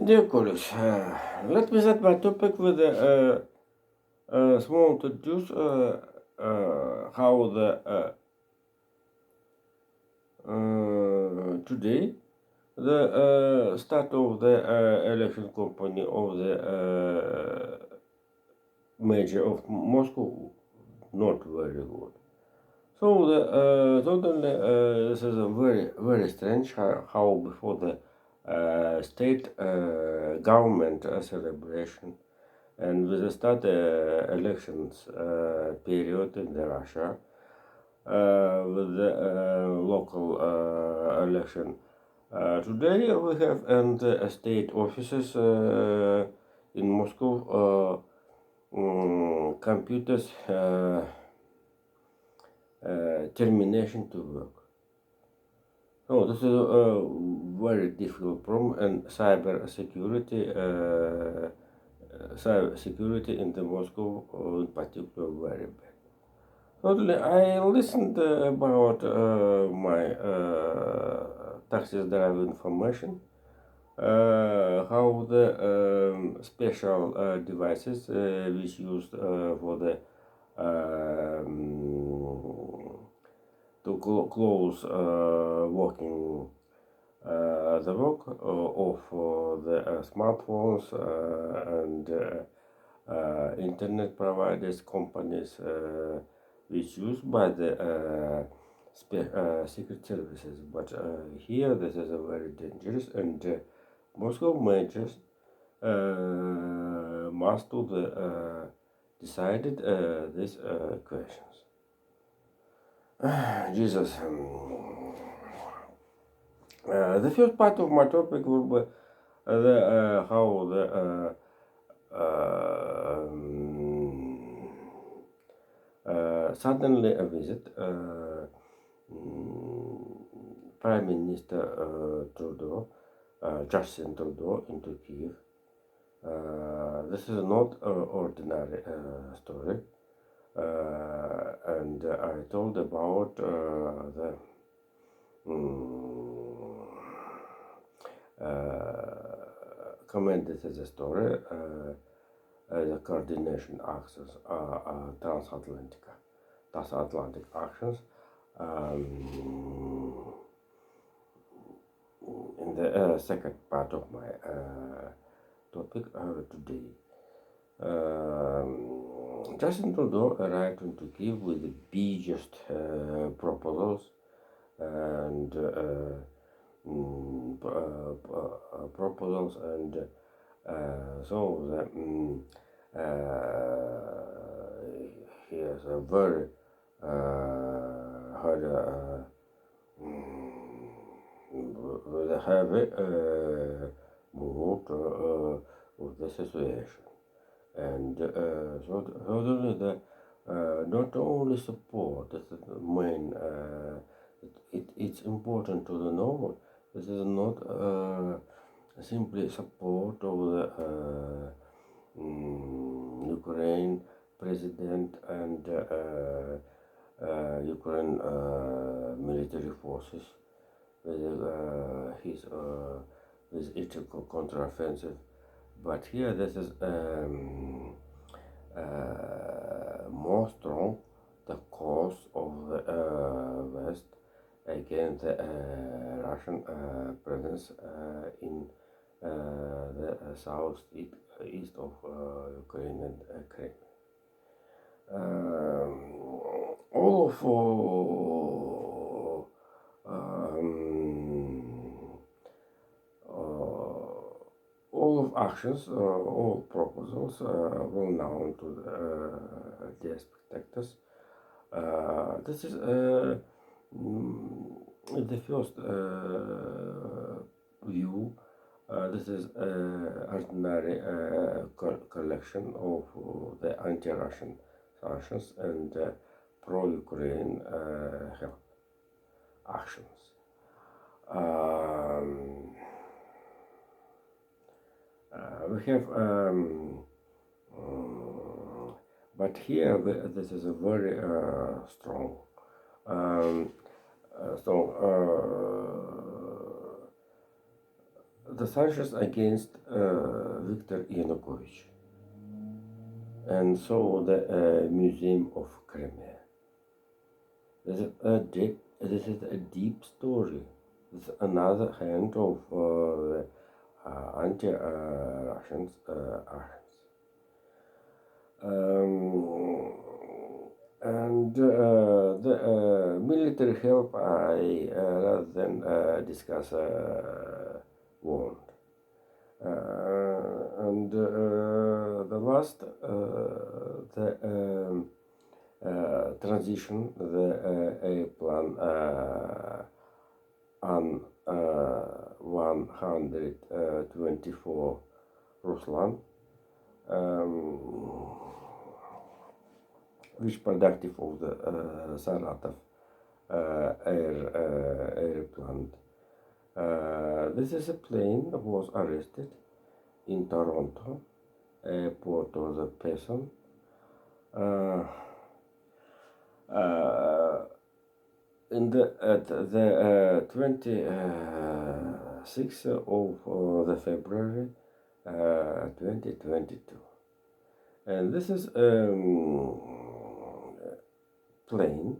Dear colleagues, let me start my topic with a small introduce how today the start of the election company of the major of Moscow not very good. So totally this is a very strange how before the state government celebration and with the start elections period in the Russia with the local election. Today we have and state offices in Moscow computers termination to work. So this is a very difficult problem, and cyber security in the Moscow in particular very bad. Totally, I listened about my taxi driver information, how the special devices which used for the to close working the work of the smartphones and internet providers companies which used by the secret services. But here this is a very dangerous, and Moscow majors must do the decided these questions. Jesus. The first part of my topic will be how the suddenly a visit Prime Minister Trudeau, Justin Trudeau, into Kiev. This is not an ordinary story, and I told about the commented as a story, the coordination actions, transatlantic actions, in the second part of my topic today. Justin Trudeau arrived into Kiev with the biggest proposals and proposals, and so he has a very hard with a heavy mood of the situation, and so the not only support, this is the main it's important to know this is not simply support of the Ukraine president and Ukraine military forces with his with its counteroffensive, but here this is more strong the cause of the West against the Russian presence in the southeast of Ukraine and Crimea. All of actions, all proposals will now to the DS protectors. This is the first view. This is ordinary collection of the anti-Russian sanctions and pro-Ukraine help actions. We have, but here this is a very strong. So the sanctions against Viktor Yanukovych, and so the Museum of Crimea. This is a deep story. This is another hand of the anti-Russian actions. And the military help, I rather than discuss, won't. And the last, the transition, the airplane on 124 Ruslan, which productive of the Saratov airplane. This is a plane that was arrested in Toronto, airport of the person. In the 26th of the February 2022, and this is plane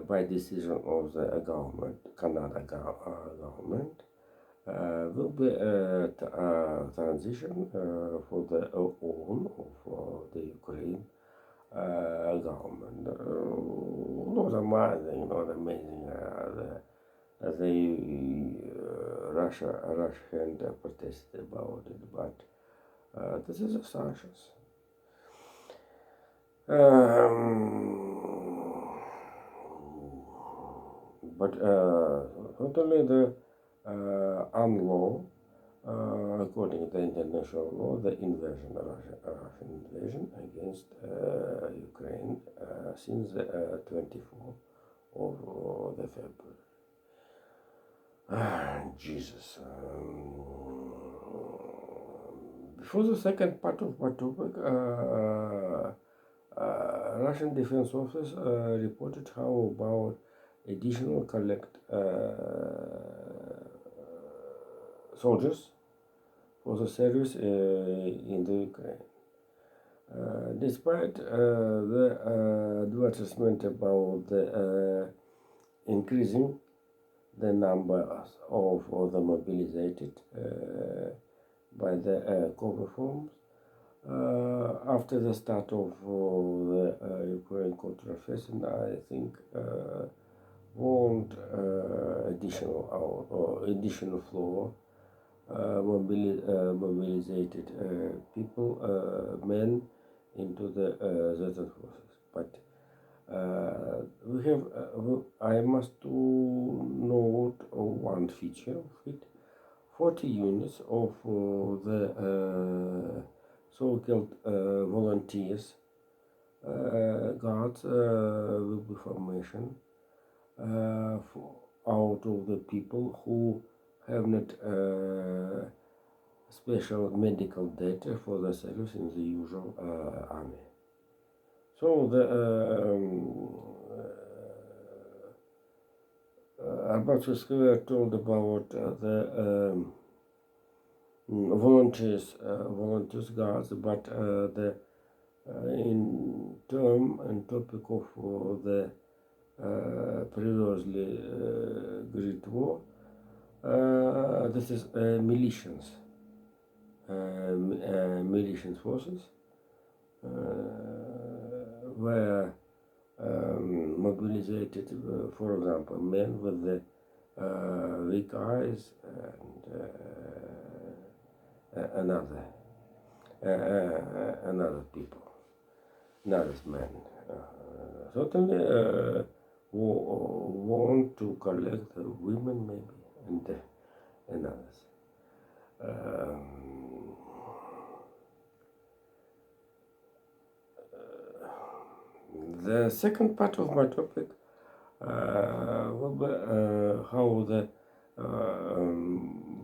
by decision of the government, Canada government, will be transition for the own of the Ukraine government. Not amazing, not amazing. Russia protested about it, but this is the sanctions. But not only the UNLAW, according to the international law, the invasion, Russian invasion against Ukraine since the 24th of the February. Jesus. Before the second part of my topic, Russian Defense Office reported how about additional collect soldiers for the service in the Ukraine. Despite the advertisement about the increasing the number of the mobilized by the cover forms, after the start of the Ukraine counteroffensive, I think want additional flow, mobilized people, men into the Russian forces. But we have, I must note one feature of it. 40 units of the so-called volunteers, guards, will be formation out of the people who have not special medical data for the service in the usual army. So the Arbatskaya told about the volunteers guards, but the in term and topic of the previously Great War, this is militias forces, were mobilized, for example, men with the weak eyes and another people, another men. Certainly who want to collect the women maybe and others. The second part of my topic will be how the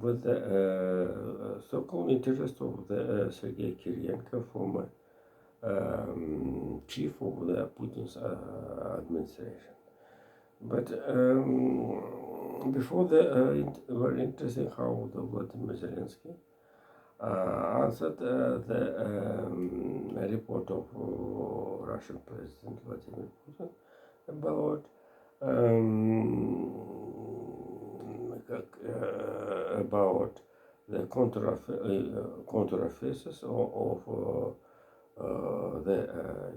with the so-called interest of the Sergei Kirienko, former chief of the Putin's administration. But before very interesting how the Vladimir Zelensky answered the report of Russian President Vladimir Putin about about the counter-offensives of the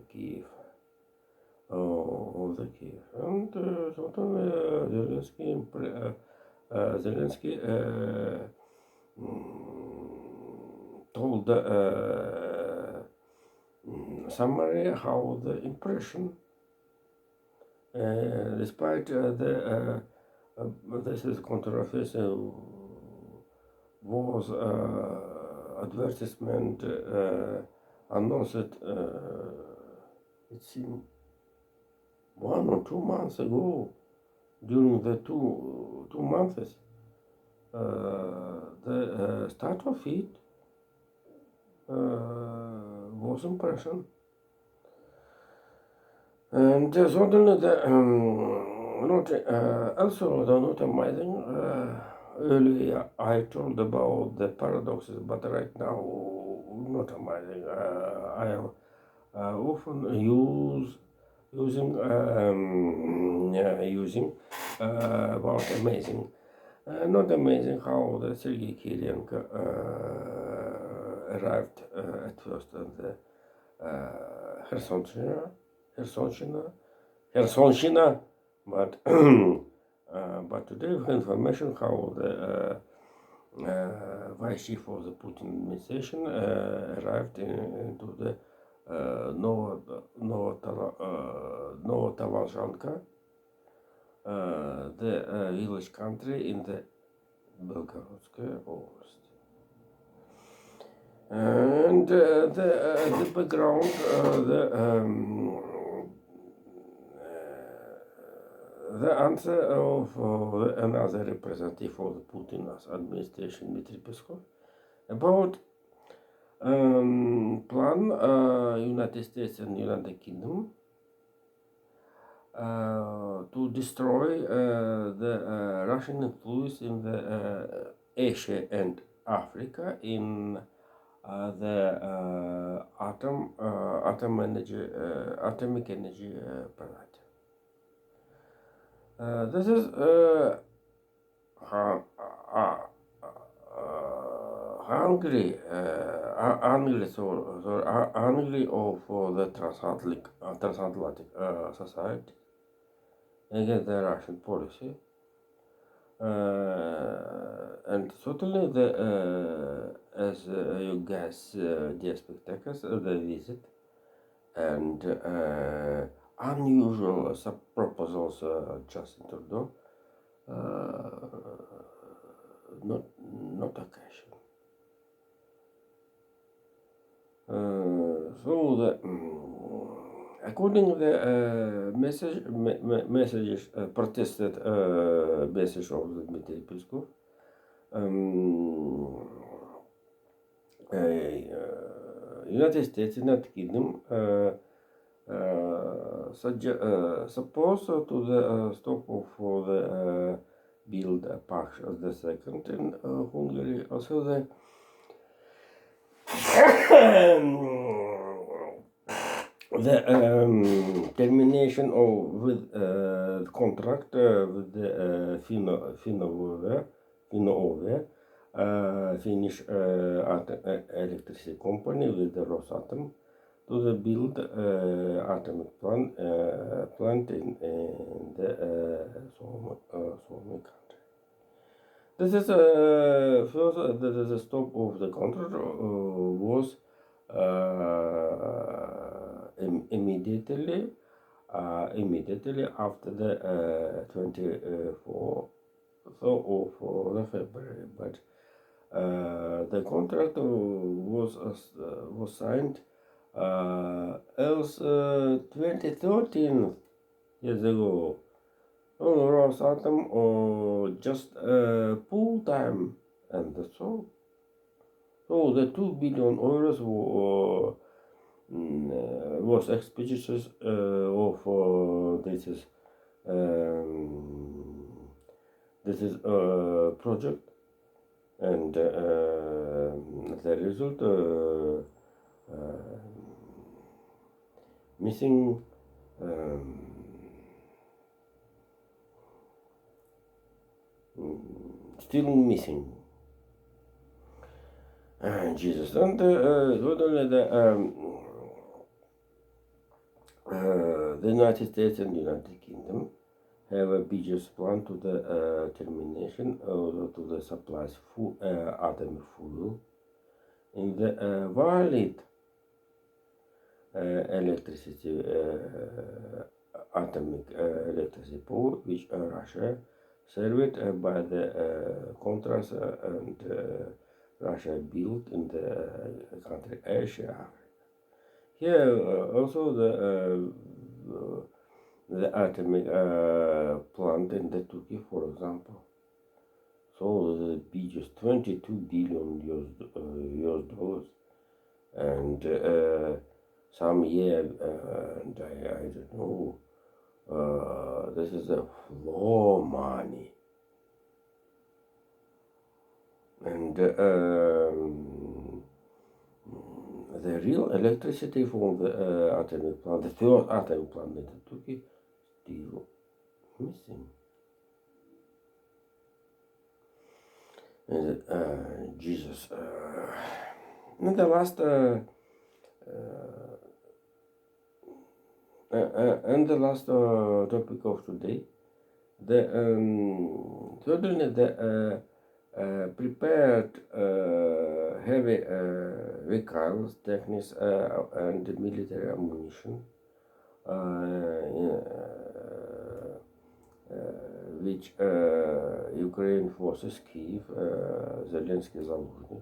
Kiev. Of the Kiev. And totally Zelensky told the summary how the impression, despite this is controversial, was advertisement announced it seemed 1 or 2 months ago. During the two months, the start of it was impression, and certainly the not also the not amazing. Earlier I told about the paradoxes, but right now not amazing. I often using about amazing. Not amazing how the Sergei Kirienko arrived at first at the Kherson, but but today we have information how the vice chief of the Putin administration arrived into the Novotavazhanka, the village country in the Belgorodskaya Oblast. And the background, the answer of another representative of the Putin administration, Dmitry Peskov, about plan United States and United Kingdom to destroy the Russian influence in the Asia and Africa in the atomic energy project. This is hungry of the transatlantic society against the Russian policy, and certainly as you guys dear spectators, the visit and unusual sub-proposals Justin Trudeau not occasion. So the according to the messages protested message of Dmitry Peskov, United States, United Kingdom supposed to the stop of the build Pax the second in Hungary. Also the the termination of with contract with the Finnover, Finnish electricity company with the Rosatom to the build atomic plant in the Suomi country. This is first. The stop of the contract was immediately after the 24th of February, but the contract was signed else 2013 years ago. Rosatom or just full time, and that's all. So the 2 billion euros was expenditures of this is this is a project, and the result missing still missing Jesus. And not only the United States and United Kingdom have a ambitious plan to the termination to the supplies atomic fuel in the valid electricity atomic electricity pool which Russia served by the contracts and Russia built in the country Asia. Here also the atomic plant in the Turkey, for example. So the biggest 22 billion US dollars, and some year, and I don't know. This is a flow money, and the real electricity from the atomic plant, the third atomic plant in Turkey, still missing. And Jesus, in the last and the last topic of today, certainly the prepared heavy vehicles, techniques, and military ammunition, which Ukraine forces, Kiev, Zelensky, Zaluzhny,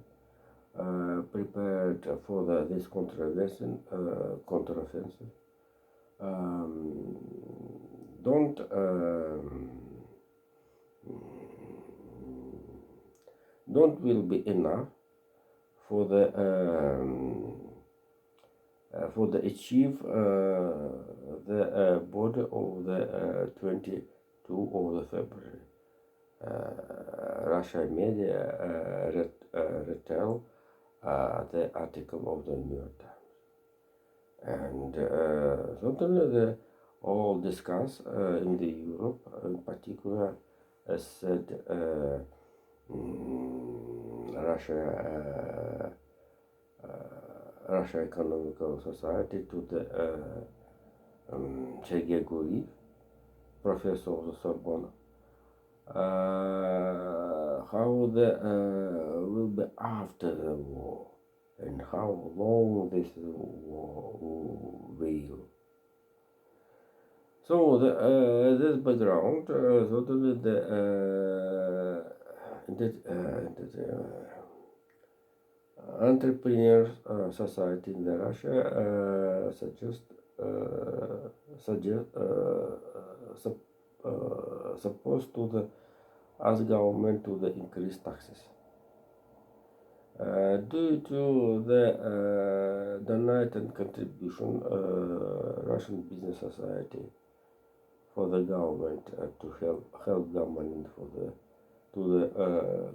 prepared for this counteroffensive. Don't will be enough for the achieve the border of the 22 of the February. Russia media retell the article of the New York Times, and certainly they all discuss in the Europe in particular, as said Russia Economical Society to the Sergei Guriev, professor of the Sorbonne, how the will be after the war and how long this war will. So this background, certainly the entrepreneurs society in the Russia supposed to the ask government to the increase taxes due to the donate and contribution Russian business society for the government to help government for the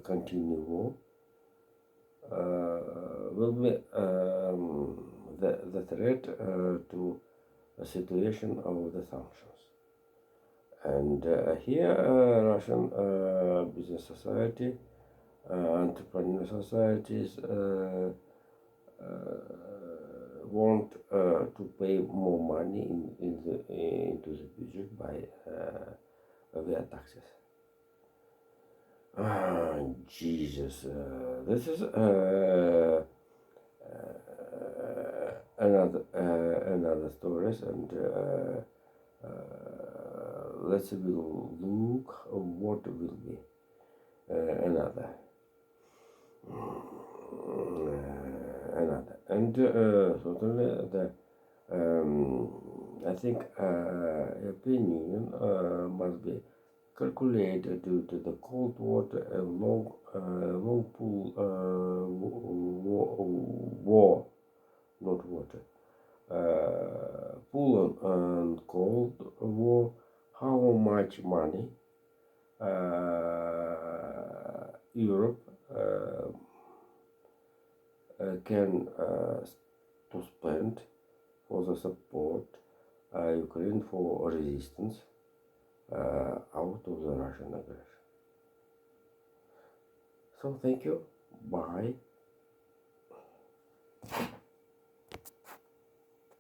continue war will be the threat to a situation of the sanctions. And here Russian business society, entrepreneur societies want to pay more money into the budget by their taxes. Jesus, this is another stories, and let's look what will be another. And certainly the I think European Union must be calculated due to the cold water and long pool war, not water, pool and cold war, how much money can to spend for the support Ukraine for resistance out of the Russian aggression. So thank you. Bye.